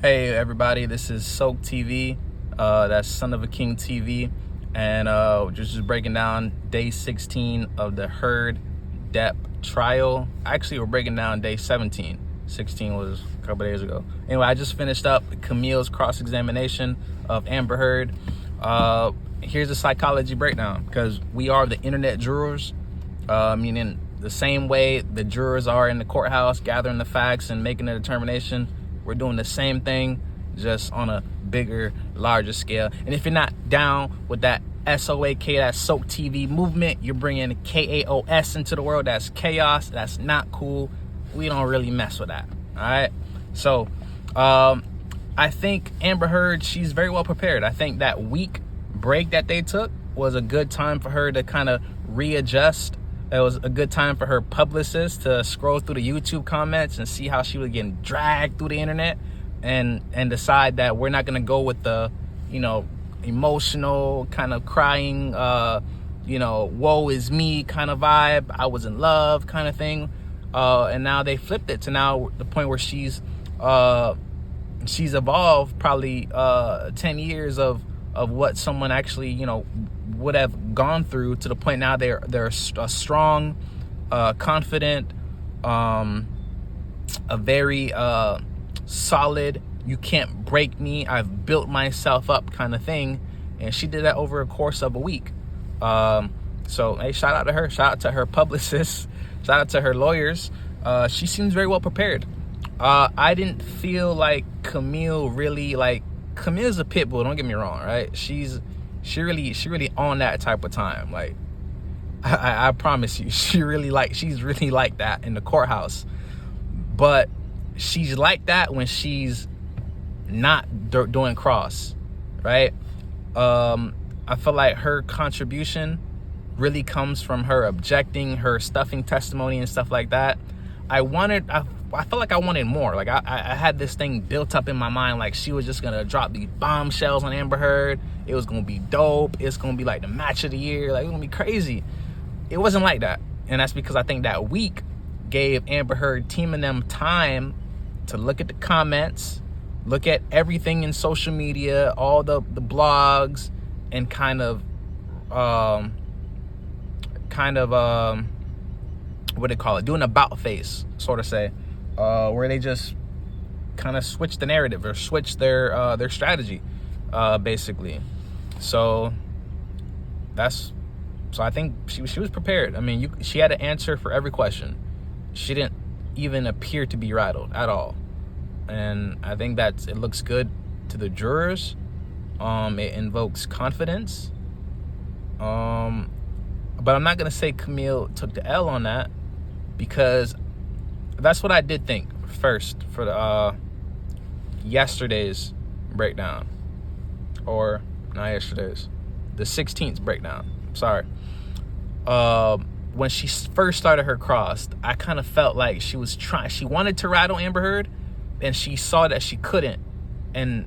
Hey everybody, this is S.O.A.K TV, that's Son of a King TV, and just breaking down day 16 of the Heard Depp trial. Actually, we're breaking down day 17. 16 was a couple days ago. Anyway, I just finished up Camille's cross-examination of Amber Heard. Here's a psychology breakdown, because we are the internet jurors, meaning the same way the jurors are in the courthouse gathering the facts and making a determination. We're doing the same thing, just on a bigger, larger scale. And if you're not down with that S.O.A.K, that S.O.A.K TV movement, you're bringing K-A-O-S into the world. That's chaos. That's not cool. We don't really mess with that. All right. So I think Amber Heard, she's very well prepared. I think that week break that they took was a good time for her to kind of readjust. It was a good time for her publicist to scroll through the YouTube comments and see how she was getting dragged through the internet, and decide that we're not going to go with the, emotional kind of crying, woe is me kind of vibe, I was in love kind of thing. And now they flipped it to now the point where she's evolved probably 10 years of what someone actually, would have gone through, to the point now they're a strong, confident, a very solid, you can't break me, I've built myself up kind of thing. And she did that over a course of a week. So hey, shout out to her, shout out to her publicists, shout out to her lawyers. She seems very well prepared. I didn't feel like Camille really, Camille's a pit bull, don't get me wrong, right? She really on that type of time. Like, I promise you, she's really like that in the courthouse. But she's like that when she's not doing cross, right? I feel like her contribution really comes from her objecting, her stuffing testimony and stuff like that. I felt like I wanted more. Like I had this thing built up in my mind, like she was just gonna drop these bombshells on Amber Heard. It was gonna be dope. It's gonna be like the match of the year. Like, it's gonna be crazy. It wasn't like that. And that's because I think that week gave Amber Heard team and them time to look at the comments, look at everything in social media, all the blogs, and kind of what they call it, do an about face, sort of say, where they just kind of switch the narrative or switch their strategy, basically. So I think she was prepared. I mean, she had an answer for every question. She didn't even appear to be rattled at all, and I think it looks good to the jurors. It invokes confidence. But I'm not gonna say Camille took the L on that, because that's what I did think first for the yesterday's breakdown, or not yesterday's, the 16th breakdown. Sorry. When she first started her cross, I kind of felt like she wanted to rattle Amber Heard, and she saw that she couldn't, and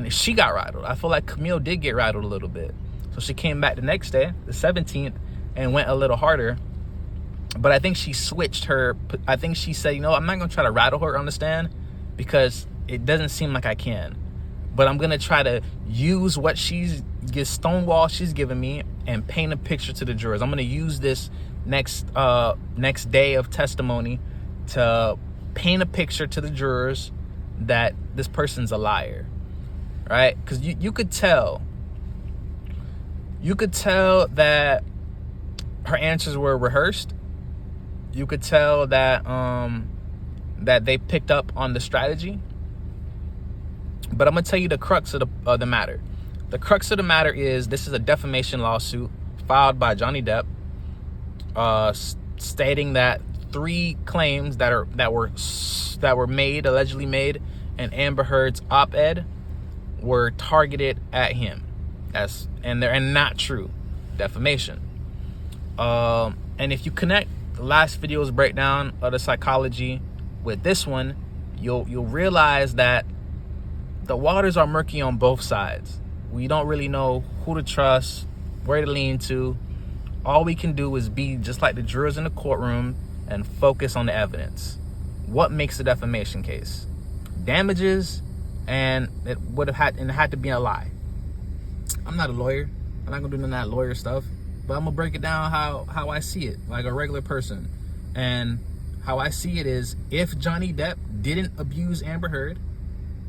she got rattled. I feel like Camille did get rattled a little bit, so she came back the next day, the 17th, and went a little harder. But I think she switched her. I think she said, I'm not going to try to rattle her on the stand, because it doesn't seem like I can. But I'm going to try to use what stonewall she's giving me and paint a picture to the jurors. I'm going to use this next day of testimony to paint a picture to the jurors that this person's a liar, right? Because you could tell that her answers were rehearsed. You could tell that that they picked up on the strategy. But I'm gonna tell you the crux of the matter. The crux of the matter is, this is a defamation lawsuit filed by Johnny Depp, stating that 3 claims that were allegedly made in Amber Heard's op-ed were targeted at him, and they're not true. Defamation. And if you connect the last video's breakdown of the psychology with this one, you'll realize that the waters are murky on both sides. We don't really know who to trust, where to lean to. All we can do is be just like the jurors in the courtroom and focus on the evidence. What makes a defamation case? Damages and it had to be a lie. I'm not a lawyer. I'm not gonna do none of that lawyer stuff, but I'm gonna break it down how I see it, like a regular person. And how I see it is, if Johnny Depp didn't abuse Amber Heard,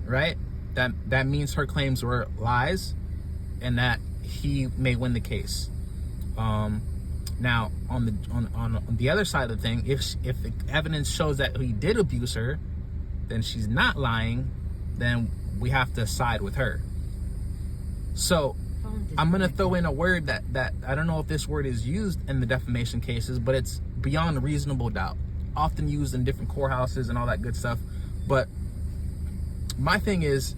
right, that means her claims were lies, and that he may win the case. Now on the other side of the thing, if the evidence shows that he did abuse her, then she's not lying, then we have to side with her. So I'm gonna throw in a word that I don't know if this word is used in the defamation cases, but it's beyond reasonable doubt, often used in different courthouses and all that good stuff. But my thing is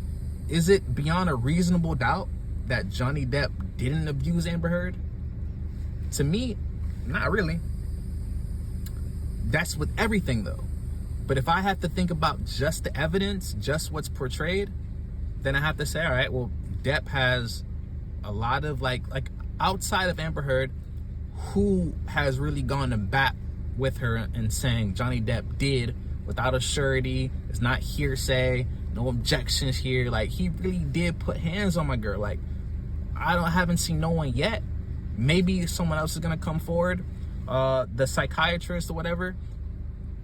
it beyond a reasonable doubt that Johnny Depp didn't abuse Amber Heard? To me, not really. That's with everything though. But if I have to think about just the evidence, just what's portrayed, then I have to say, all right, well, Depp has a lot of like outside of Amber Heard, who has really gone to bat with her and saying Johnny Depp did without a surety, it's not hearsay, no objections here, like he really did put hands on my girl. Like haven't seen no one yet. Maybe someone else is gonna come forward, the psychiatrist or whatever.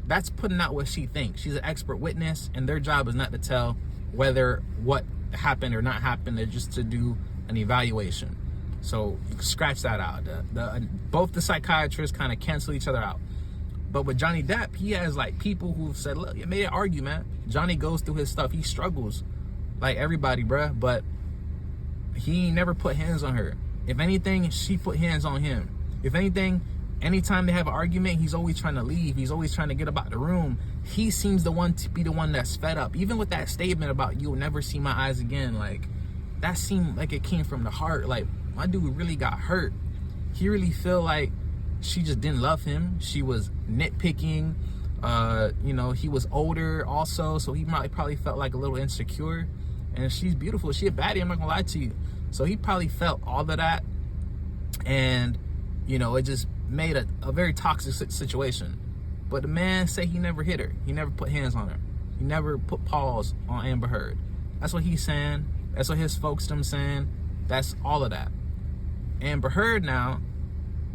That's putting out what she thinks. She's an expert witness, and their job is not to tell whether what happened or not happened, they're just to do an evaluation. So you can scratch that out. Both the psychiatrists kind of cancel each other out. But with Johnny Depp, he has like people who've said, look, you made an argument. Johnny goes through his stuff. He struggles like everybody, bruh. But he never put hands on her. If anything, she put hands on him. If anything, anytime they have an argument, he's always trying to leave. He's always trying to get about the room. He seems to be the one that's fed up. Even with that statement about you'll never see my eyes again, like that seemed like it came from the heart. Like my dude really got hurt. He really feel like she just didn't love him. She was nitpicking. He was older also, so he probably felt like a little insecure. And she's beautiful. She a baddie, I'm not gonna lie to you. So he probably felt all of that, and it just made a very toxic situation. But the man said he never hit her. He never put hands on her. He never put paws on Amber Heard. That's what he's saying. That's what his folks them saying. That's all of that. Amber Heard now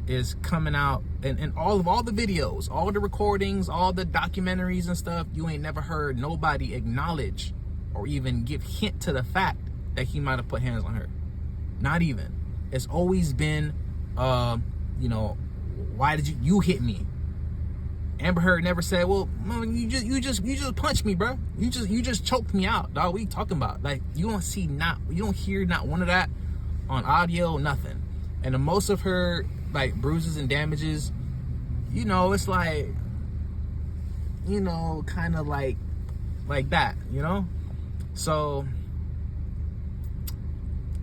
is coming out, and all the videos, all the recordings, all the documentaries and stuff, you ain't never heard nobody acknowledge or even give hint to the fact that he might have put hands on her. Not even. It's always been, why did you hit me? Amber Heard never said, well, you just punched me, bro. You just choked me out, dog. What are you talking about? Like, you don't hear not one of that on audio, nothing. And the most of her like bruises and damages, it's like, kind of like that, So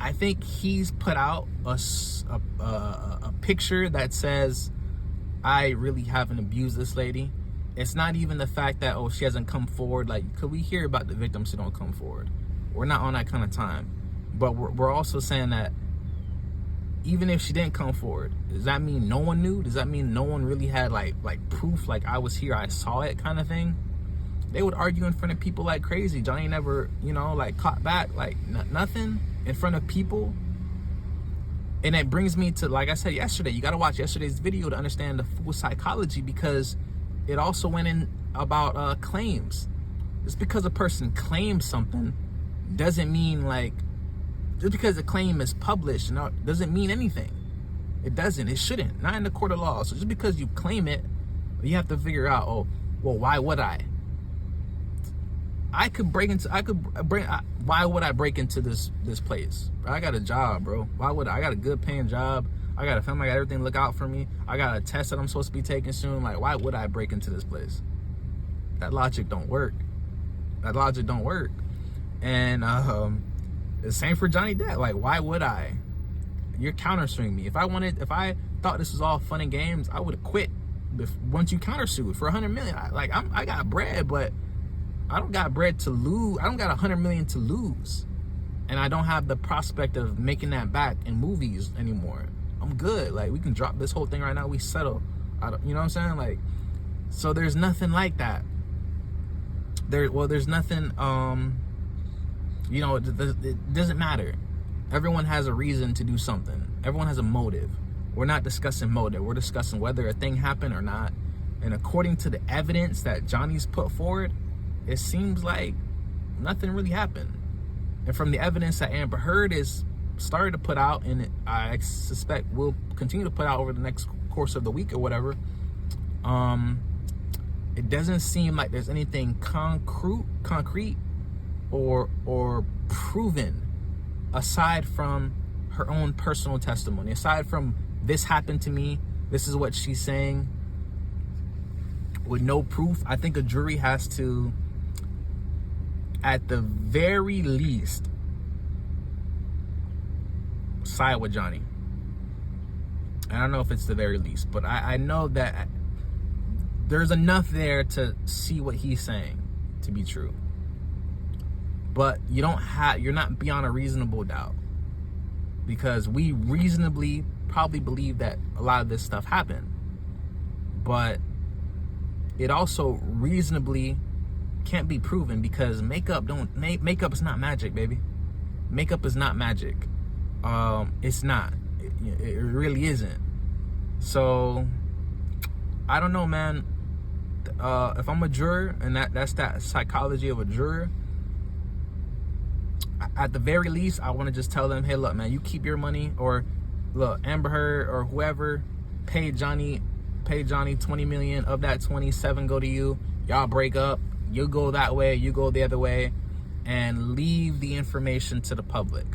I think he's put out a picture that says, I really haven't abused this lady. It's not even the fact that, she hasn't come forward. Like, could we hear about the victims who don't come forward? We're not on that kind of time. But we're also saying that even if she didn't come forward, does that mean no one knew? Does that mean no one really had like proof, like I was here, I saw it kind of thing? They would argue in front of people like crazy. Johnny never, caught back, like nothing in front of people. And it brings me to, like I said yesterday, you got to watch yesterday's video to understand the full psychology, because it also went in about claims. Just because a person claims something doesn't mean, like, just because a claim is published doesn't mean anything. It doesn't. It shouldn't. Not in the court of law. So just because you claim it, you have to figure out, why would I? Why would I break into this place? I got a job, bro. Why would I got a good paying job. I got a family. I got everything to look out for me. I got a test that I'm supposed to be taking soon. Like, why would I break into this place? That logic don't work. And the same for Johnny Depp. Like, why would I? You're countersuing me. If I thought this was all fun and games, I would have quit once you countersued for $100 million. I got bread, but I don't got bread to lose. I don't got $100 million to lose, and I don't have the prospect of making that back in movies anymore. I'm good. Like, we can drop this whole thing right now. We settle. You know what I'm saying? Like, so there's nothing like that. There's nothing. You know, it doesn't matter. Everyone has a reason to do something. Everyone has a motive. We're not discussing motive. We're discussing whether a thing happened or not. And according to the evidence that Johnny's put forward, it seems like nothing really happened. And from the evidence that Amber Heard is started to put out, and I suspect will continue to put out over the next course of the week or whatever, it doesn't seem like there's anything concrete or proven aside from her own personal testimony. Aside from this happened to me, this is what she's saying, with no proof. I think a jury has to, at the very least, side with Johnny. I don't know if it's the very least, but I know that there's enough there to see what he's saying to be true. But you're not beyond a reasonable doubt, because we reasonably probably believe that a lot of this stuff happened, but it also reasonably can't be proven, because makeup is not magic, baby. Makeup is not magic. It's not. It really isn't. So I don't know, man. If I'm a juror, and that's that psychology of a juror, at the very least, I want to just tell them, hey, look, man, you keep your money, or look, Amber Heard or whoever, pay Johnny 20 million. Of that 27 go to you. Y'all break up. You go that way, you go the other way, and leave the information to the public.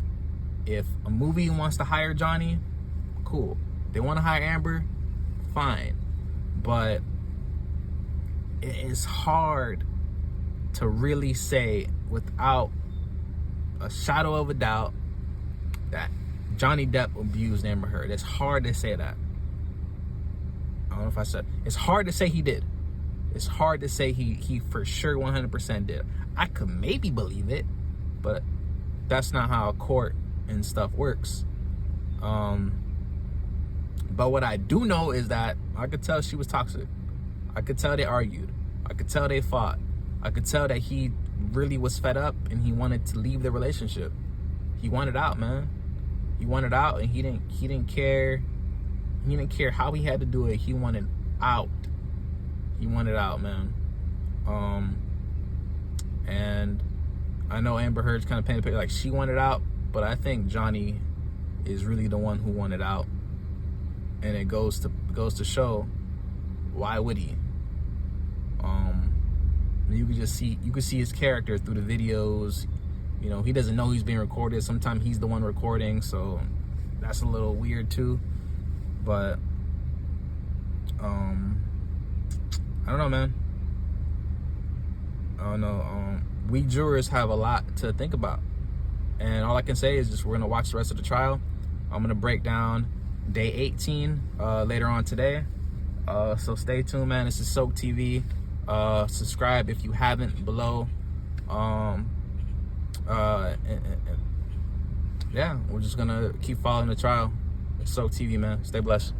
If a movie wants to hire Johnny, cool. They want to hire Amber, fine. But it's hard to really say without a shadow of a doubt that Johnny Depp abused Amber Heard. It's hard to say that. I don't know if I said. It's hard to say he did. It's hard to say he for sure 100% did. I could maybe believe it, but that's not how court and stuff works. But what I do know is that I could tell she was toxic. I could tell they argued. I could tell they fought. I could tell that he really was fed up and he wanted to leave the relationship. He wanted out, man. He wanted out, and he didn't care. He didn't care how he had to do it. He wanted out. He wanted out, man. And I know Amber Heard's kind of painted a picture like she wanted out, but I think Johnny is really the one who wanted out. And it goes to show, why would he? You could see his character through the videos. You know, he doesn't know he's being recorded. Sometimes he's the one recording, so that's a little weird too. But I don't know, man. I don't know. We jurors have a lot to think about, and all I can say is just we're gonna watch the rest of the trial. I'm gonna break down day 18 later on today. So stay tuned, man. This is S.O.A.K TV. Subscribe if you haven't below. Yeah, we're just gonna keep following the trial. S.O.A.K TV, man. Stay blessed.